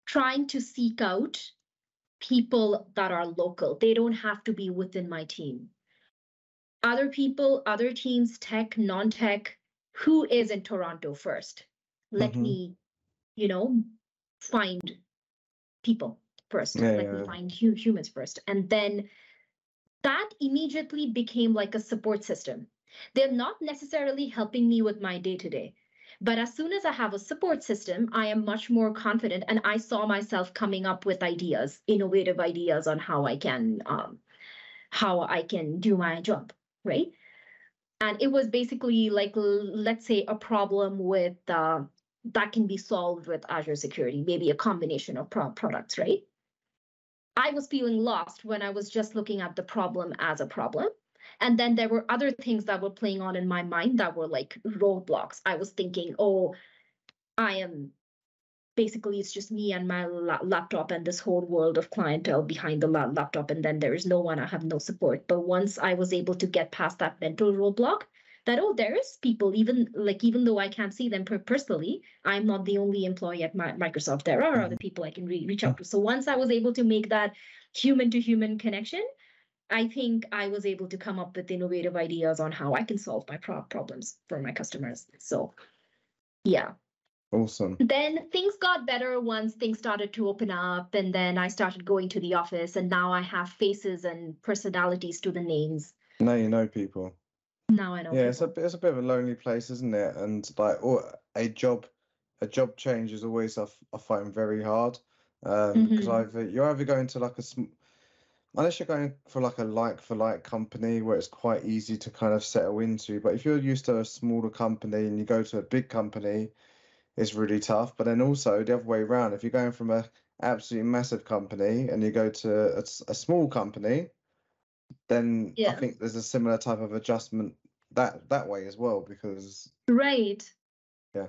trying to seek out people that are local. They don't have to be within my team. Other people, other teams, tech, non-tech, who is in Toronto first? Let me, find people first. Let me find humans first. And then that immediately became like a support system. They're not necessarily helping me with my day-to-day. But as soon as I have a support system, I am much more confident. And I saw myself coming up with ideas, innovative ideas on how I can do my job, right? And it was basically like, let's say, a problem with that can be solved with Azure Security, maybe a combination of products, right? I was feeling lost when I was just looking at the problem as a problem. And then there were other things that were playing on in my mind that were like roadblocks. I was thinking, oh, basically it's just me and my laptop and this whole world of clientele behind the laptop. And then there is no one, I have no support. But once I was able to get past that mental roadblock, that, oh, there is people, even though I can't see them personally, I'm not the only employee at Microsoft. There are other people I can reach out to. So once I was able to make that human to human connection, I think I was able to come up with innovative ideas on how I can solve my problems for my customers. So yeah. Awesome. Then things got better once things started to open up, and then I started going to the office, and now I have faces and personalities to the names. Now you know people. Now I know. Yeah, people. it's a bit of a lonely place, isn't it? And like, a job change is always I find very hard. Because you're either going to like unless you're going for like a company where it's quite easy to kind of settle into. But if you're used to a smaller company and you go to a big company, it's really tough. But then also the other way around, if you're going from a absolutely massive company and you go to a small company, then I think there's a similar type of adjustment that way as well, because right. Yeah.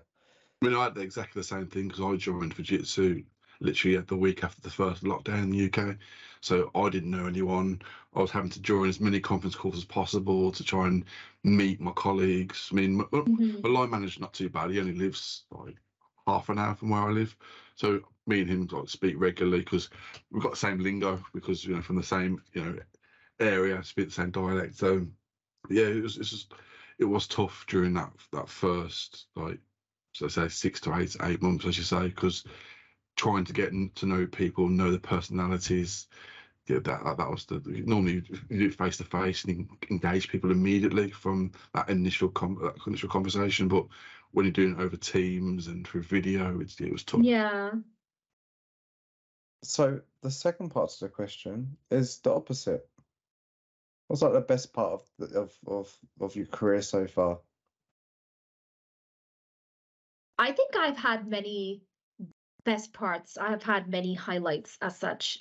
I mean, I had exactly the same thing because I joined Fujitsu literally the week after the first lockdown in the UK. So I didn't know anyone. I was having to join as many conference calls as possible to try and meet my colleagues. I mean, my line manager's not too bad. He only lives like half an hour from where I live. So me and him like speak regularly because we've got the same lingo, because from the same area, speak the same dialect. So yeah, it was tough during that first, like, so say 6 to 8 months, as you say, because trying to get to know people, know their personalities. Yeah, that was normally you do it face to face and engage people immediately from that initial conversation. But when you're doing it over Teams and through video, it was tough. Yeah. So the second part of the question is the opposite. What's like the best part of your career so far? I think I've had many best parts. I've had many highlights as such.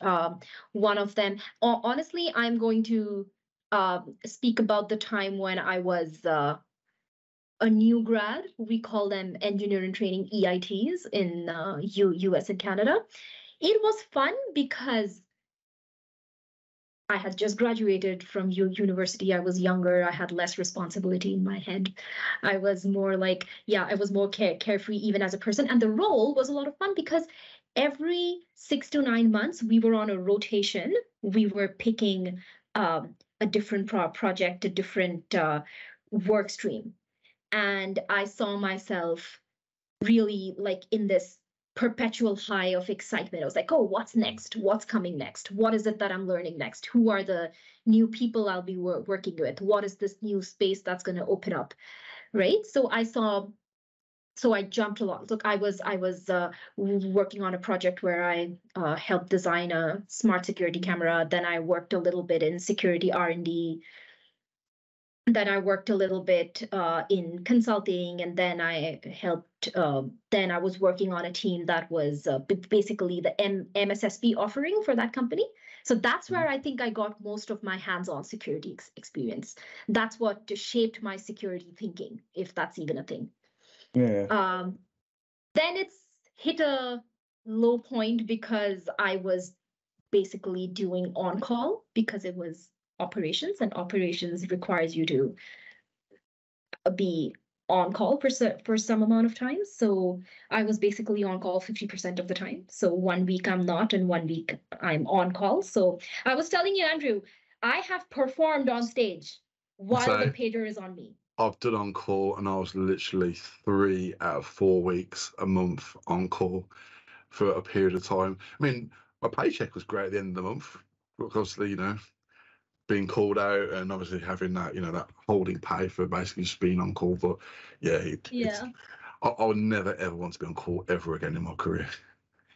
One of them, honestly, I'm going to speak about the time when I was a new grad. We call them engineering training EITs in US and Canada. It was fun because I had just graduated from university. I was younger. I had less responsibility in my head. I was more like, I was more carefree even as a person. And the role was a lot of fun because every 6 to 9 months, we were on a rotation. We were picking a different project, a different work stream. And I saw myself really like in this perpetual high of excitement. I was like, oh, what's next? What's coming next? What is it that I'm learning next? Who are the new people I'll be working with? What is this new space that's going to open up? Right. So I jumped a lot. Look, I was working on a project where I helped design a smart security camera. Then I worked a little bit in security R&D. Then I worked a little bit in consulting, and then I helped. Then I was working on a team that was basically the MSSP offering for that company. So that's where I think I got most of my hands-on security experience. That's what shaped my security thinking, if that's even a thing. Yeah. Then it's hit a low point because I was basically doing on-call because it was operations, and operations requires you to be on call for some amount of time. So I was basically on call 50% of the time. So 1 week I'm not, and 1 week I'm on call. So I was telling you, Andrew, I have performed on stage while the pager is on me. I've done on call, and I was literally 3 out of 4 weeks a month on call for a period of time. I mean, my paycheck was great at the end of the month, obviously, being called out and obviously having that, that holding pay for basically just being on call. But I would never ever want to be on call ever again in my career.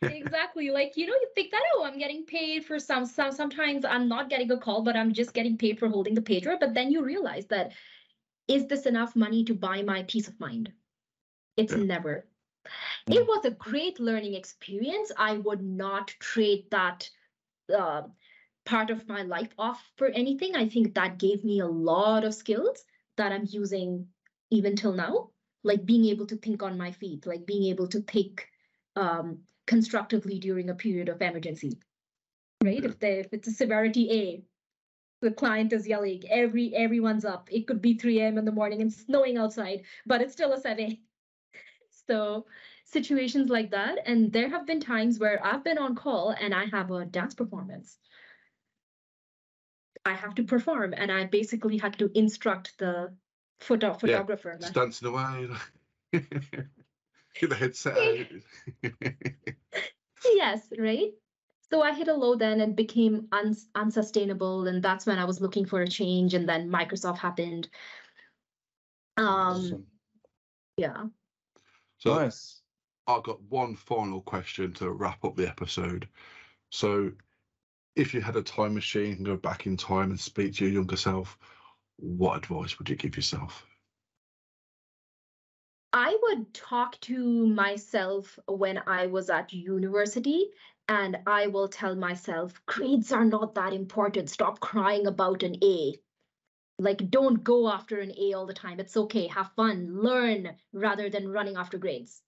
Exactly. Like, you think that, oh, I'm getting paid for sometimes I'm not getting a call, but I'm just getting paid for holding the pager. But then you realize that, is this enough money to buy my peace of mind? It's never. It was a great learning experience. I would not trade that part of my life off for anything. I think that gave me a lot of skills that I'm using even till now, like being able to think on my feet, like being able to think constructively during a period of emergency, right? If it's a severity A, the client is yelling, everyone's up. It could be 3 a.m. in the morning and snowing outside, but it's still a 7. So situations like that. And there have been times where I've been on call and I have a dance performance. I have to perform, and I basically had to instruct the photographer. Just dancing away. Get the headset out. Yes, right? So I hit a low then and became unsustainable, and that's when I was looking for a change, and then Microsoft happened. Awesome. Yeah. So nice. I've got one final question to wrap up the episode. So if you had a time machine and go back in time and speak to your younger self, what advice would you give yourself? I would talk to myself when I was at university, and I will tell myself, grades are not that important. Stop crying about an A. Like, don't go after an A all the time. It's okay. Have fun. Learn rather than running after grades.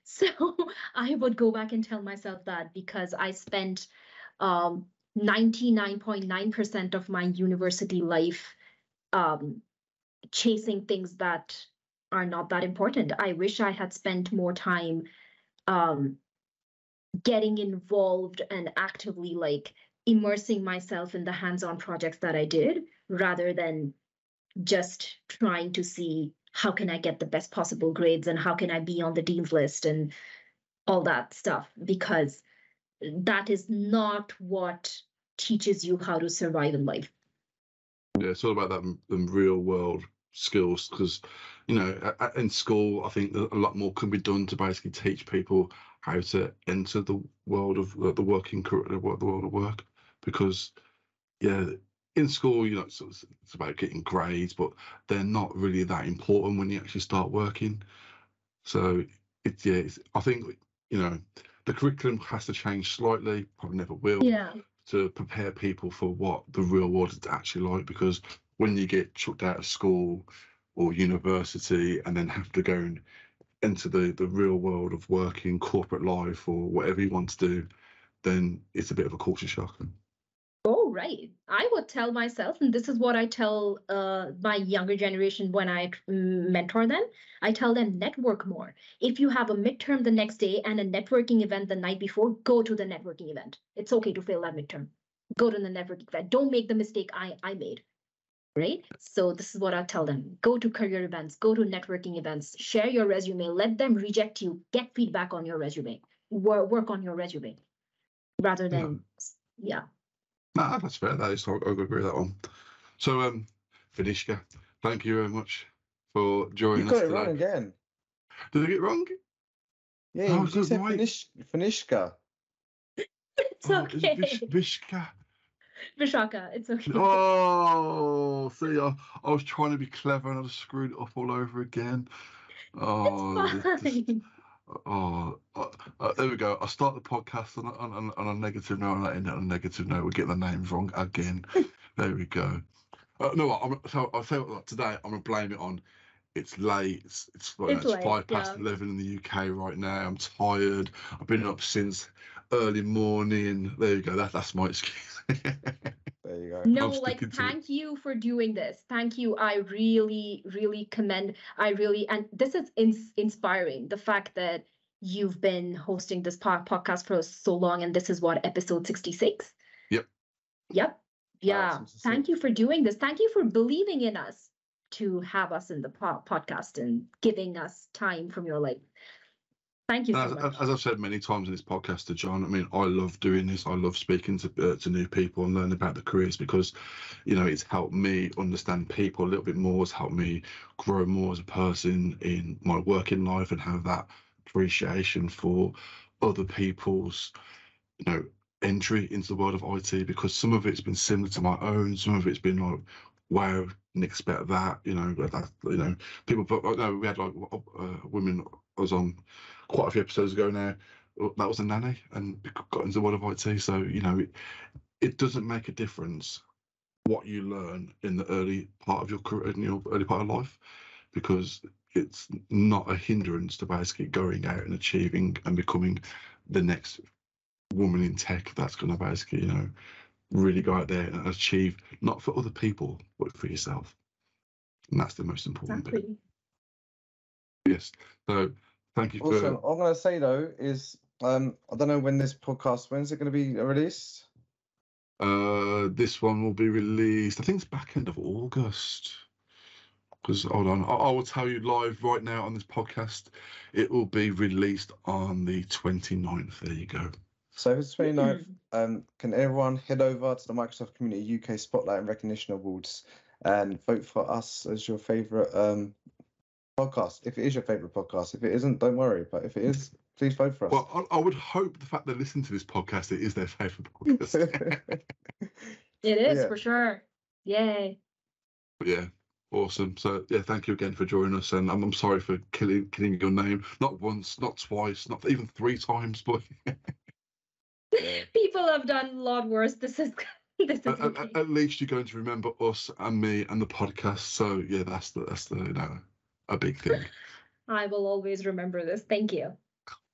So I would go back and tell myself that, because I spent 99.9% of my university life chasing things that are not that important. I wish I had spent more time getting involved and actively like immersing myself in the hands-on projects that I did, rather than just trying to see how can I get the best possible grades and how can I be on the dean's list and all that stuff, because that is not what teaches you how to survive in life. Yeah, it's all about that them real world skills, because in school I think that a lot more can be done to basically teach people how to enter the world of the working career, the world of work. Because in school it's about getting grades, but they're not really that important when you actually start working. So I think the curriculum has to change slightly, probably never will, to prepare people for what the real world is actually like. Because when you get chucked out of school or university and then have to go and enter the real world of working, corporate life, or whatever you want to do, then it's a bit of a culture shock. Oh, right. I would tell myself, and this is what I tell my younger generation when I mentor them. I tell them, network more. If you have a midterm the next day and a networking event the night before, go to the networking event. It's okay to fail that midterm. Go to the networking event. Don't make the mistake I made. Right? So this is what I tell them. Go to career events, go to networking events, share your resume, let them reject you, get feedback on your resume, work on your resume, rather than, No, that's fair. That is, I agree with that one. So, Vishakha, thank you very much for joining us today. You got it wrong again. Did I get it wrong? Yeah, you said Vishakha. It's okay. Vishakha. Vishakha, it's okay. Oh, see, I was trying to be clever and I just screwed it up all over again. Oh, there we go. I start the podcast on a negative note, and I end on a negative note. We get the names wrong again. There we go. No, I'll say what today. I'm gonna blame it on. It's late. It's late, 11:05 in the UK right now. I'm tired. I've been up since early morning. There you go. That's my excuse. There you go. No, thank you for doing this. Thank you. I really, really commend. And this is inspiring. The fact that you've been hosting this podcast for so long, and this is what, episode 66? Yep. Yeah. Thank you for doing this. Thank you for believing in us to have us in the podcast and giving us time from your life. Thank you so much. As I've said many times in this podcast to John, I mean, I love doing this. I love speaking to new people and learning about the careers, because, it's helped me understand people a little bit more. It's helped me grow more as a person in my working life and have that appreciation for other people's, entry into the world of IT, because some of it's been similar to my own. Some of it's been like, wow, didn't expect that, people, but we had women. I was on quite a few episodes ago now. That was a nanny and got into the world of IT. So, it doesn't make a difference what you learn in the early part of your career, in your early part of life, because it's not a hindrance to basically going out and achieving and becoming the next woman in tech that's going to basically, really go out there and achieve, not for other people, but for yourself. And that's the most important bit. Yes. So thank you for... Also, what I'm going to say, though, is I don't know when's it going to be released? This one will be released, I think it's back end of August. Because, hold on, I will tell you live right now on this podcast, it will be released on the 29th. There you go. So it's the 29th. Can everyone head over to the Microsoft Community UK Spotlight and Recognition Awards and vote for us as your favourite podcast, if it is your favourite podcast. If it isn't, don't worry. But if it is, please vote for us. Well, I would hope the fact they listen to this podcast, it is their favourite podcast. It is, for sure. Yay. But yeah, awesome. So yeah, thank you again for joining us, and I'm sorry for killing your name. Not once, not twice, not even 3 times, but people have done a lot worse. This is okay. At least you're going to remember us and me and the podcast. So yeah, that's the a big thing. I will always remember this. Thank you.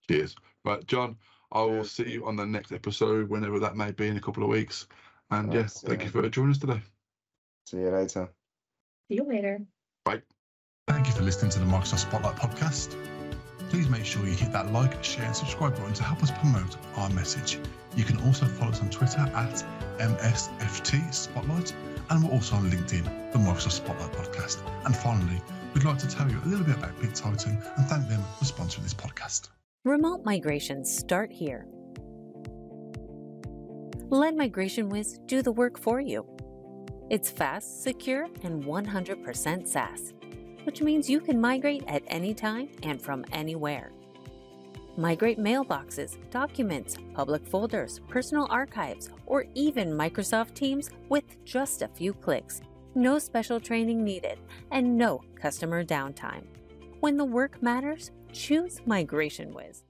Cheers. Right, John, I will Cheers. see you on the next episode, whenever that may be, in a couple of weeks. And Right, yeah, see thank you you. for joining us today. See you later. See you later. Bye. Thank you for listening to the Microsoft Spotlight podcast. Please make sure you hit that like, share and subscribe button to help us promote our message. You can also follow us on Twitter at MSFT Spotlight, and we're also on LinkedIn, the Microsoft Spotlight podcast. And finally, we'd like to tell you a little bit about BitTitan and thank them for sponsoring this podcast. Remote migrations start here. Let MigrationWiz do the work for you. It's fast, secure, and 100% SaaS, which means you can migrate at any time and from anywhere. Migrate mailboxes, documents, public folders, personal archives, or even Microsoft Teams with just a few clicks. No special training needed and no customer downtime. When the work matters, choose MigrationWiz.